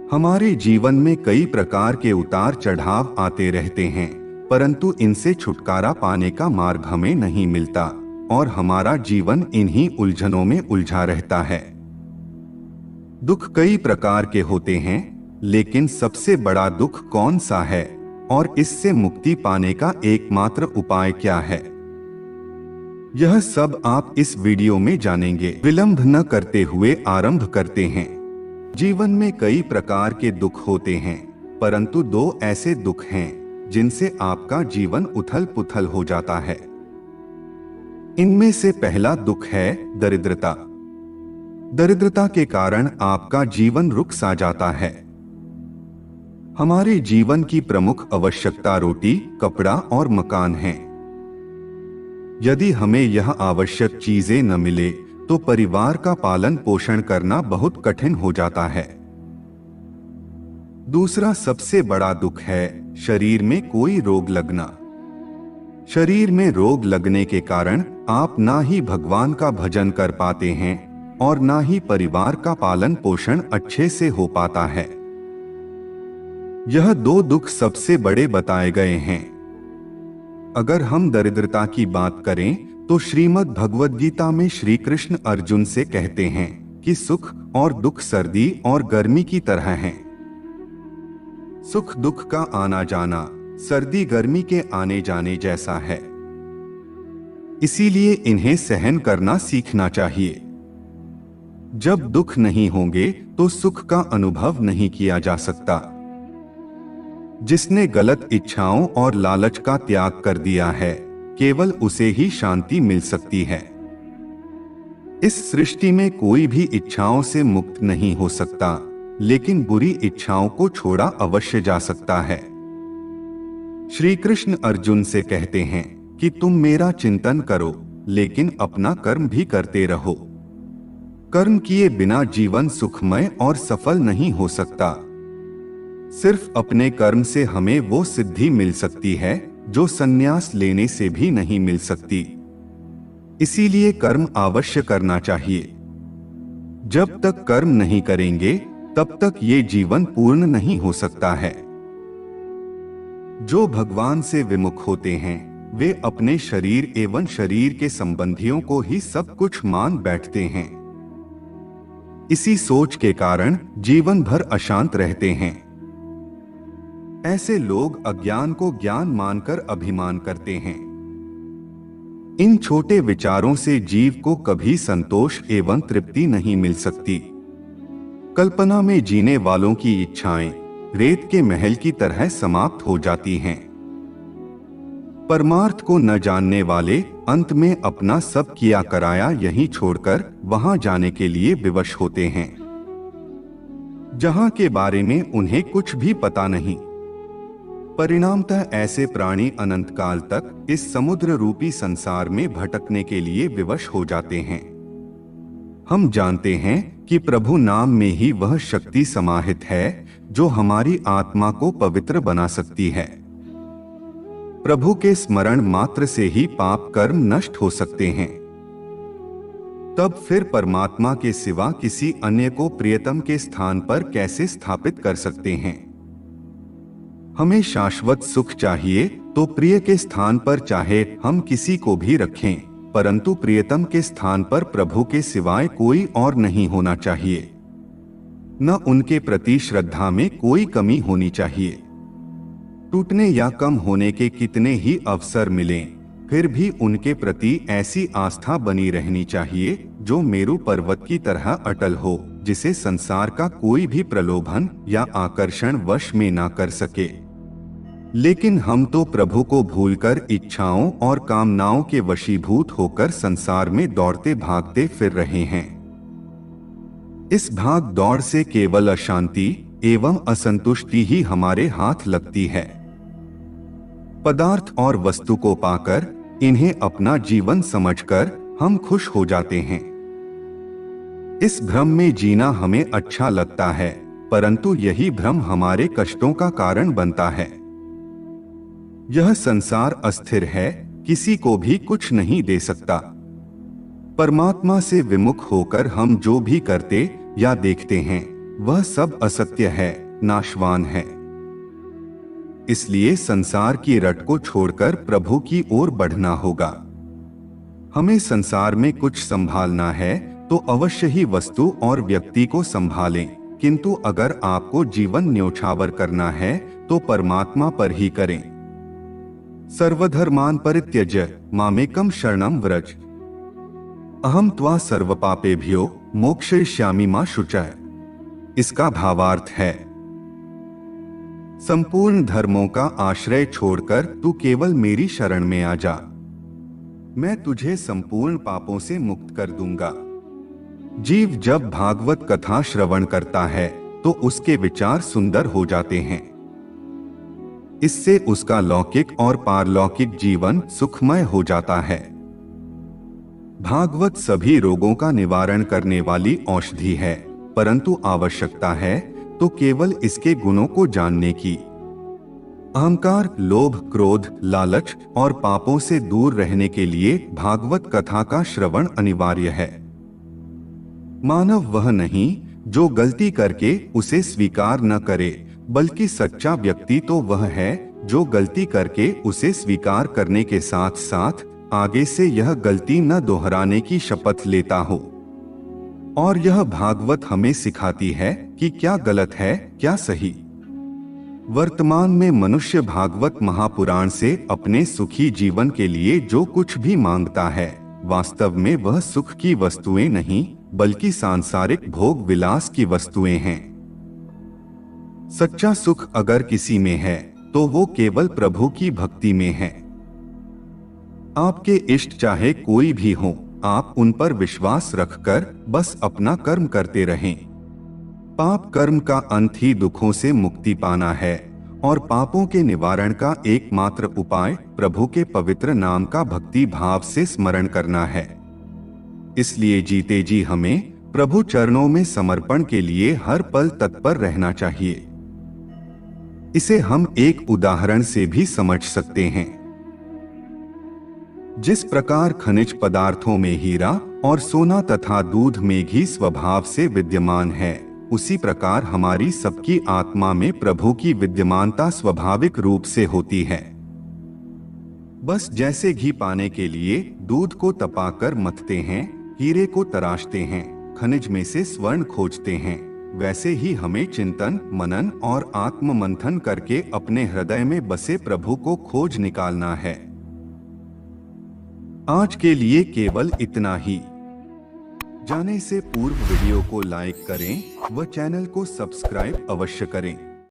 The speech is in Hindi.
हमारे जीवन में कई प्रकार के उतार चढ़ाव आते रहते हैं, परंतु इनसे छुटकारा पाने का मार्ग हमें नहीं मिलता और हमारा जीवन इन्हीं उलझनों में उलझा रहता है। दुख कई प्रकार के होते हैं, लेकिन सबसे बड़ा दुख कौन सा है और इससे मुक्ति पाने का एकमात्र उपाय क्या है, यह सब आप इस वीडियो में जानेंगे। विलंब न करते हुए आरंभ करते हैं। जीवन में कई प्रकार के दुख होते हैं, परंतु दो ऐसे दुख हैं जिनसे आपका जीवन उथल पुथल हो जाता है। इनमें से पहला दुख है दरिद्रता। दरिद्रता के कारण आपका जीवन रुक सा जाता है। हमारे जीवन की प्रमुख आवश्यकता रोटी, कपड़ा और मकान है। यदि हमें यह आवश्यक चीजें न मिले तो परिवार का पालन पोषण करना बहुत कठिन हो जाता है। दूसरा सबसे बड़ा दुख है शरीर में कोई रोग लगना। शरीर में रोग लगने के कारण आप ना ही भगवान का भजन कर पाते हैं और ना ही परिवार का पालन पोषण अच्छे से हो पाता है। यह दो दुख सबसे बड़े बताए गए हैं। अगर हम दरिद्रता की बात करें तो श्रीमद् भगवद गीता में श्री कृष्ण अर्जुन से कहते हैं कि सुख और दुख सर्दी और गर्मी की तरह हैं। सुख दुख का आना जाना सर्दी गर्मी के आने जाने जैसा है, इसीलिए इन्हें सहन करना सीखना चाहिए। जब दुख नहीं होंगे तो सुख का अनुभव नहीं किया जा सकता। जिसने गलत इच्छाओं और लालच का त्याग कर दिया है, केवल उसे ही शांति मिल सकती है। इस सृष्टि में कोई भी इच्छाओं से मुक्त नहीं हो सकता, लेकिन बुरी इच्छाओं को छोड़ा अवश्य जा सकता है। श्री कृष्ण अर्जुन से कहते हैं कि तुम मेरा चिंतन करो, लेकिन अपना कर्म भी करते रहो। कर्म किए बिना जीवन सुखमय और सफल नहीं हो सकता। सिर्फ अपने कर्म से हमें वो सिद्धि मिल सकती है जो संन्यास लेने से भी नहीं मिल सकती। इसीलिए कर्म अवश्य करना चाहिए। जब तक कर्म नहीं करेंगे तब तक ये जीवन पूर्ण नहीं हो सकता है। जो भगवान से विमुख होते हैं वे अपने शरीर एवं शरीर के संबंधियों को ही सब कुछ मान बैठते हैं। इसी सोच के कारण जीवन भर अशांत रहते हैं। ऐसे लोग अज्ञान को ज्ञान मानकर अभिमान करते हैं। इन छोटे विचारों से जीव को कभी संतोष एवं तृप्ति नहीं मिल सकती। कल्पना में जीने वालों की इच्छाएं रेत के महल की तरह समाप्त हो जाती हैं। परमार्थ को न जानने वाले अंत में अपना सब किया कराया यहीं छोड़कर वहां जाने के लिए विवश होते हैं, जहां के बारे में उन्हें कुछ भी पता नहीं। परिणामतः ऐसे प्राणी अनंत काल तक इस समुद्र रूपी संसार में भटकने के लिए विवश हो जाते हैं। हम जानते हैं कि प्रभु नाम में ही वह शक्ति समाहित है जो हमारी आत्मा को पवित्र बना सकती है। प्रभु के स्मरण मात्र से ही पाप कर्म नष्ट हो सकते हैं। तब फिर परमात्मा के सिवा किसी अन्य को प्रियतम के स्थान पर कैसे स्थापित कर सकते हैं। हमें शाश्वत सुख चाहिए तो प्रिय के स्थान पर चाहे हम किसी को भी रखें, परंतु प्रियतम के स्थान पर प्रभु के सिवाय कोई और नहीं होना चाहिए। न उनके प्रति श्रद्धा में कोई कमी होनी चाहिए। टूटने या कम होने के कितने ही अवसर मिलें, फिर भी उनके प्रति ऐसी आस्था बनी रहनी चाहिए जो मेरु पर्वत की तरह अटल हो, जिसे संसार का कोई भी प्रलोभन या आकर्षण वश में ना कर सके। लेकिन हम तो प्रभु को भूलकर इच्छाओं और कामनाओं के वशीभूत होकर संसार में दौड़ते भागते फिर रहे हैं। इस भाग दौड़ से केवल अशांति एवं असंतुष्टि ही हमारे हाथ लगती है। पदार्थ और वस्तु को पाकर इन्हें अपना जीवन समझकर हम खुश हो जाते हैं। इस भ्रम में जीना हमें अच्छा लगता है, परंतु यही भ्रम हमारे कष्टों का कारण बनता है। यह संसार अस्थिर है, किसी को भी कुछ नहीं दे सकता। परमात्मा से विमुख होकर हम जो भी करते या देखते हैं वह सब असत्य है, नाशवान है। इसलिए संसार की रट को छोड़कर प्रभु की ओर बढ़ना होगा। हमें संसार में कुछ संभालना है तो अवश्य ही वस्तु और व्यक्ति को संभालें, किंतु अगर आपको जीवन न्योछावर करना है तो परमात्मा पर ही करें। सर्वधर्मान परित्यज्य मामेकम शरणम व्रज, अहम त्वा सर्व पापेभ्यो मोक्षयिष्यामि मा शुचः। इसका भावार्थ है, संपूर्ण धर्मों का आश्रय छोड़कर तू केवल मेरी शरण में आ जा, मैं तुझे संपूर्ण पापों से मुक्त कर दूंगा। जीव जब भागवत कथा श्रवण करता है तो उसके विचार सुंदर हो जाते हैं। इससे उसका लौकिक और पारलौकिक जीवन सुखमय हो जाता है। भागवत सभी रोगों का निवारण करने वाली औषधि है, परंतु आवश्यकता है तो केवल इसके गुणों को जानने की। अहंकार, लोभ, क्रोध, लालच और पापों से दूर रहने के लिए भागवत कथा का श्रवण अनिवार्य है। मानव वह नहीं जो गलती करके उसे स्वीकार न करे, बल्कि सच्चा व्यक्ति तो वह है जो गलती करके उसे स्वीकार करने के साथ साथ आगे से यह गलती न दोहराने की शपथ लेता हो। और यह भागवत हमें सिखाती है कि क्या गलत है, क्या सही। वर्तमान में मनुष्य भागवत महापुराण से अपने सुखी जीवन के लिए जो कुछ भी मांगता है, वास्तव में वह सुख की वस्तुएं नहीं बल्कि सांसारिक भोग विलास की वस्तुएं हैं। सच्चा सुख अगर किसी में है तो वो केवल प्रभु की भक्ति में है। आपके इष्ट चाहे कोई भी हो, आप उन पर विश्वास रखकर बस अपना कर्म करते रहें। पाप कर्म का अंत ही दुखों से मुक्ति पाना है और पापों के निवारण का एकमात्र उपाय प्रभु के पवित्र नाम का भक्ति भाव से स्मरण करना है। इसलिए जीते जी हमें प्रभु चरणों में समर्पण के लिए हर पल तत्पर रहना चाहिए। इसे हम एक उदाहरण से भी समझ सकते हैं। जिस प्रकार खनिज पदार्थों में हीरा और सोना तथा दूध में घी स्वभाव से विद्यमान है, उसी प्रकार हमारी सबकी आत्मा में प्रभु की विद्यमानता स्वाभाविक रूप से होती है। बस जैसे घी पाने के लिए दूध को तपाकर मथते हैं, हीरे को तराशते हैं, खनिज में से स्वर्ण खोजते हैं, वैसे ही हमें चिंतन, मनन और आत्म मंथन करके अपने हृदय में बसे प्रभु को खोज निकालना है। आज के लिए केवल इतना ही। जाने से पूर्व वीडियो को लाइक करें व चैनल को सब्सक्राइब अवश्य करें।